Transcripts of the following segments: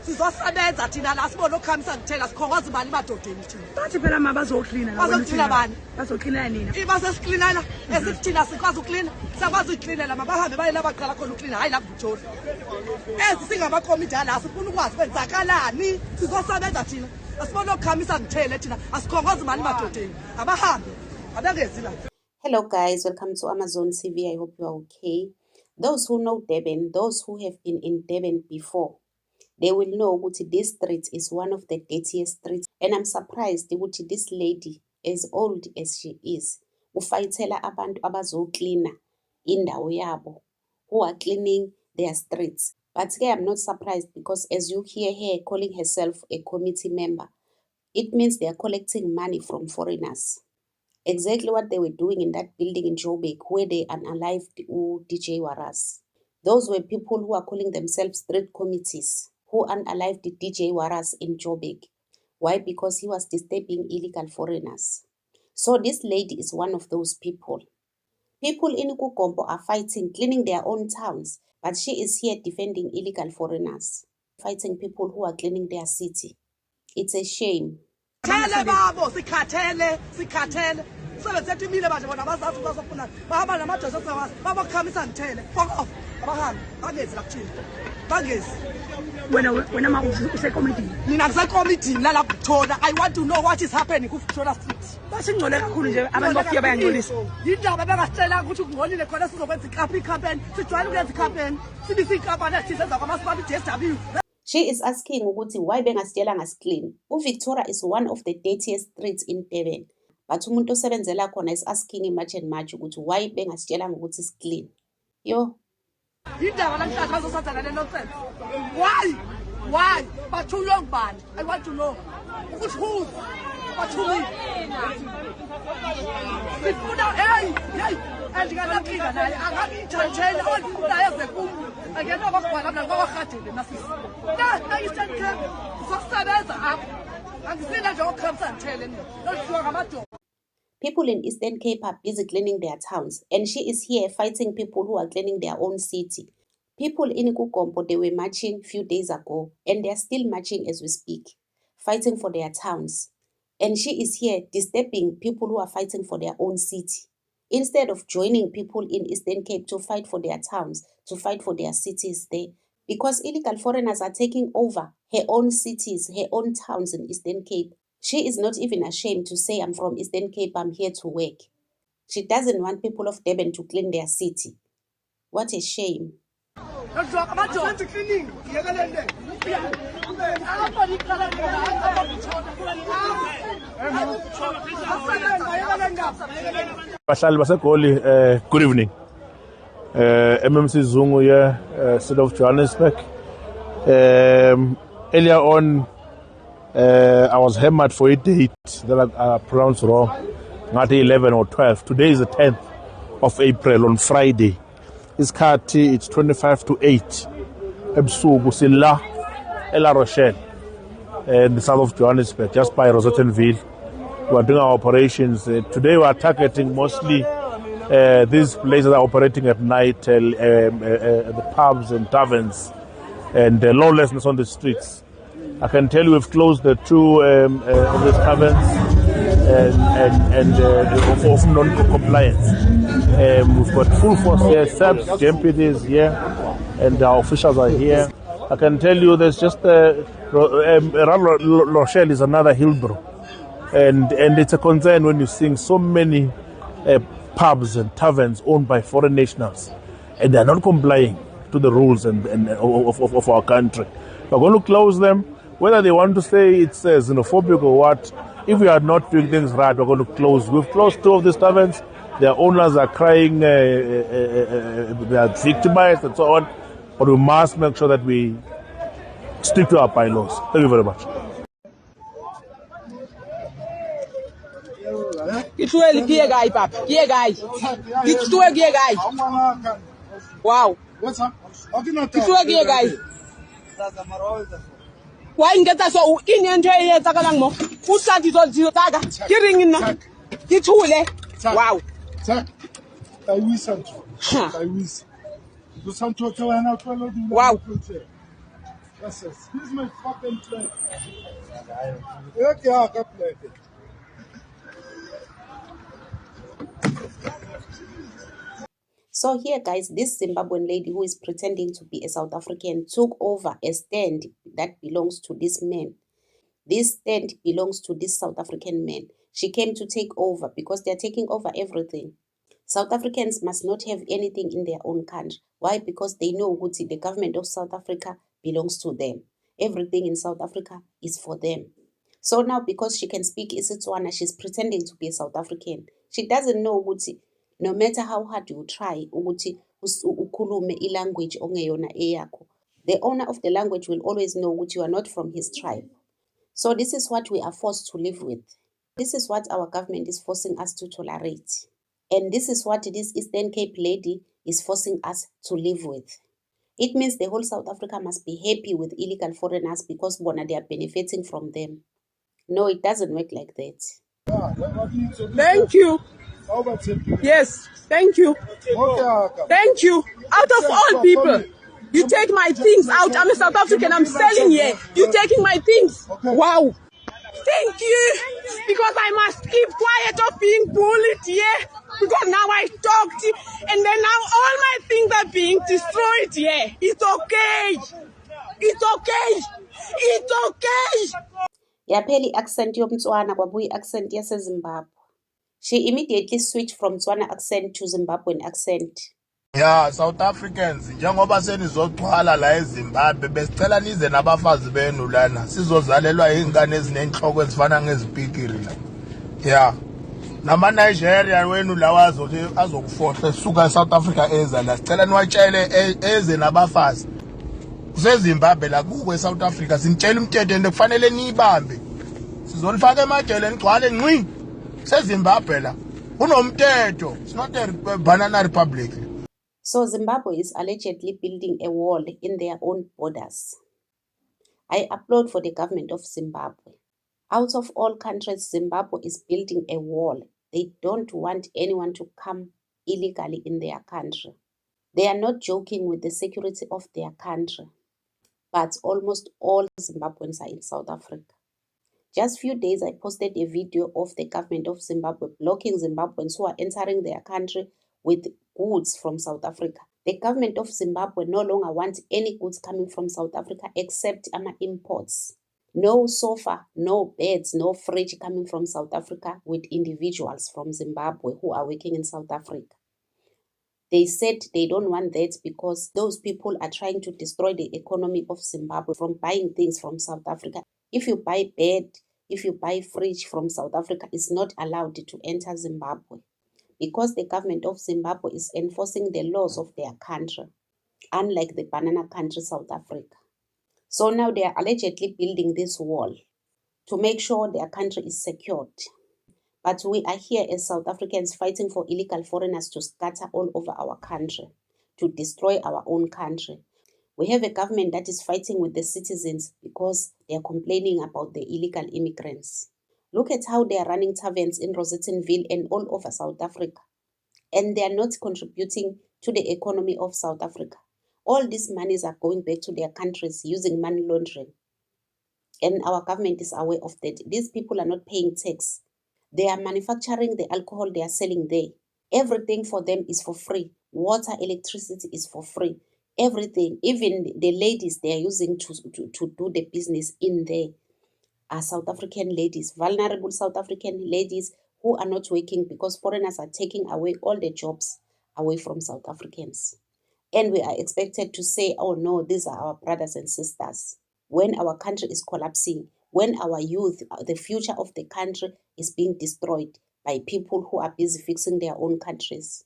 Sizosebenza thina la sibona okukhamisa ngithela sikhongoza imali emadodeni thina. Bathi phela ma bazoklina la. Bazoklina bani? Bazoklina nina. Ibasesiklina esithina sikwazi uklina, sakwazi uklinela mabahambe baye labaqala khona uklina hayi la kuJohn. Singama committee la sifuna ukwazi kwenzakalani. Sizosebenza thina. Asibona okukhamisa ngithele thina asikhongoza imali emadodeni. Abahambe. Abangezi la. Hello guys, welcome to Amazon TV. I hope you are okay. Those who know Durban, those who have been in Durban before, they will know that this street is one of the dirtiest streets. And I'm surprised that this lady, as old as she is, ufayithela abantu abazoklina indawo yabo, who are cleaning their streets. But I'm not surprised because as you hear her calling herself a committee member, it means they are collecting money from foreigners. Exactly what they were doing in that building in Joburg where they unalived DJ Waras. Those were people who are calling themselves street committees who unalived DJ Waras in Joburg. Why? Because he was disturbing illegal foreigners. So this lady is one of those people. People in Kukombo are fighting, cleaning their own towns, but she is here defending illegal foreigners, fighting people who are cleaning their city. It's a shame. Sikhathele babo, sikhathele. Sebenzethu imile manje bona abazathi bazofuna. Bahamba namadoda sawazi, babakhamisa ngithele. Fuck off. Abahambi, bangezi la kuthina. Bangezi. Wena ma usekomiti. Mina ngisekomiti la la kuThola. I want to know what is happening ku Victoria Street. Basingcole kakhulu nje abantu bafika bayangcolisa. Yindaba bengasitshela ukuthi kungcolile khona sizokwenza campaign. Sijwayele ukwenza campaign. Sibisi campaign ethi senza kwamasipala DSW. She is asking ukuthi why bengasitshela ngasiclean. Victoria is one of the dirtiest streets in Durban. But umuntu osebenzela khona is asking much and much ukuthi why bengasitshela ukuthi is clean. Yo. Yindaba namhlanje bazosatha le nonsense. Why? But too long man. I want to know. Ukuthi who? But who? Sifuna hey. Andikanaphika naye akangitshela olula ezekumbu. Angena bakubhala mina kwakhadile nasisi. Ayisten ke uzosebenza apha. Angisina nje okukhamisa ngithele mina. Losiwa ngamadoda. People in Eastern Cape are busy cleaning their towns, and she is here fighting people who are cleaning their own city. People in Kukombo, they were marching a few days ago, and they are still marching as we speak, fighting for their towns. And she is here disturbing people who are fighting for their own city. Instead of joining people in Eastern Cape to fight for their towns, to fight for their cities there, because illegal foreigners are taking over her own cities, her own towns in Eastern Cape. She is not even ashamed to say, I'm from Eastern Cape, I'm here to work. She doesn't want people of Durban to clean their city. What a shame. Bahlali baseGoli, good evening. MMC Zungu here, City of Johannesburg. Earlier on, I was hammered for a date that I pronounced wrong, not 11 or 12. Today is the 10th of April on Friday. It's 25 to 8. Ebusuku sila La Rochelle, in the south of Johannesburg, just by Rosettenville. We are doing our operations. Today we are targeting mostly these places that are operating at night, the pubs and taverns, and the lawlessness on the streets. I can tell you we've closed the two of these taverns and of non-compliance. We've got full force here, SAPS, GMPD is here, and our officials are here. I can tell you there's just Rochelle is another Hillbrow. And it's a concern when you're seeing so many pubs and taverns owned by foreign nationals, and they're not complying to the rules of our country. We're going to close them. Whether they want to say it's xenophobic or what, if we are not doing things right, we're going to close. We've closed 2 of these taverns. Their owners are crying, they are victimized and so on. But we must make sure that we stick to our bylaws. Thank you very much. Kitue gie guy pap. Gie guy. Kitue gie guy. Wow. Kitue gie guy. Why ngeta so in ento ye takalang mo. Usa di zo taga. Kiring na. Kitule. Wow. Wow. So here, guys, this Zimbabwean lady who is pretending to be a South African took over a stand that belongs to this man. This stand belongs to this South African man. She came to take over because they're taking over everything. South Africans must not have anything in their own country. Why? Because they know Guti, the government of South Africa belongs to them. Everything in South Africa is for them. So now, because she can speak isiTswana, she's pretending to be a South African. She doesn't know Guti. No matter how hard you try, ukuthi ukhulume language ongeyona eyakho, the owner of the language will always know that you are not from his tribe. So this is what we are forced to live with. This is what our government is forcing us to tolerate. And this is what this Eastern Cape lady is forcing us to live with. It means the whole South Africa must be happy with illegal foreigners because they are benefiting from them. No, it doesn't work like that. Thank you. Yes, thank you. Thank you. Out of all people, you take my things out. I'm a South African. I'm selling here. You taking my things. Wow. Thank you. Because I must keep quiet of being bullied here. Because now I talked and then now all my things are being destroyed here. It's okay. It's okay. It's okay. Yapheli accent yomTswana kwabuya accent yaseZimbabwe. She immediately switched from Tswana accent to Zimbabwean accent. Yeah, South Africans, njengoba senizogcwala la eZimbabwe besicela nize nabafazi benu lana sizozalelwa ingane ezinenhloko ezifana ngezipikiri la. Yeah. Nama Nigeria wenu lawazo azokufohla suka eSouth Africa eza la sicela niwatshele eze nabafazi. Kusezimbabwe la kuwe South Africa sinitshela umthetho ende kufanele niyibambe. Sizonifaka emajele ngcwale ngqi. Zimbabwe la unomthetho. It's not a banana republic. So Zimbabwe is allegedly building a wall in their own borders. I applaud for the government of Zimbabwe. Out of all countries, Zimbabwe is building a wall. They don't want anyone to come illegally in their country. They are not joking with the security of their country. But almost all Zimbabweans are in South Africa. Just a few days, I posted a video of the government of Zimbabwe blocking Zimbabweans who are entering their country with goods from South Africa. The government of Zimbabwe no longer wants any goods coming from South Africa except imports. No sofa, no beds, no fridge coming from South Africa with individuals from Zimbabwe who are working in South Africa. They said they don't want that because those people are trying to destroy the economy of Zimbabwe from buying things from South Africa. If you buy bed, if you buy fridge from South Africa, it's not allowed to enter Zimbabwe because the government of Zimbabwe is enforcing the laws of their country, unlike the banana country South Africa. So now they are allegedly building this wall to make sure their country is secured. But we are here as South Africans fighting for illegal foreigners to scatter all over our country, to destroy our own country. We have a government that is fighting with the citizens because they are complaining about the illegal immigrants. Look at how they are running taverns in Rosettenville and all over South Africa. And they are not contributing to the economy of South Africa. All these monies are going back to their countries using money laundering. And our government is aware of that. These people are not paying tax. They are manufacturing the alcohol they are selling there. Everything for them is for free. Water, electricity is for free. Everything, even the ladies they are using to do the business in there are South African ladies, vulnerable South African ladies who are not working because foreigners are taking away all the jobs away from South Africans. And we are expected to say, oh no, these are our brothers and sisters. when our country is collapsing, when our youth, the future of the country is being destroyed by people who are busy fixing their own countries.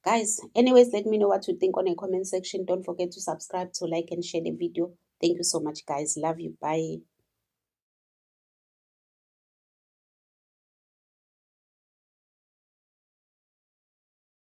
Guys, anyways, let me know what you think on the comment section. Don't forget to subscribe, to like and share the video. Thank you so much, guys. Love you. Bye.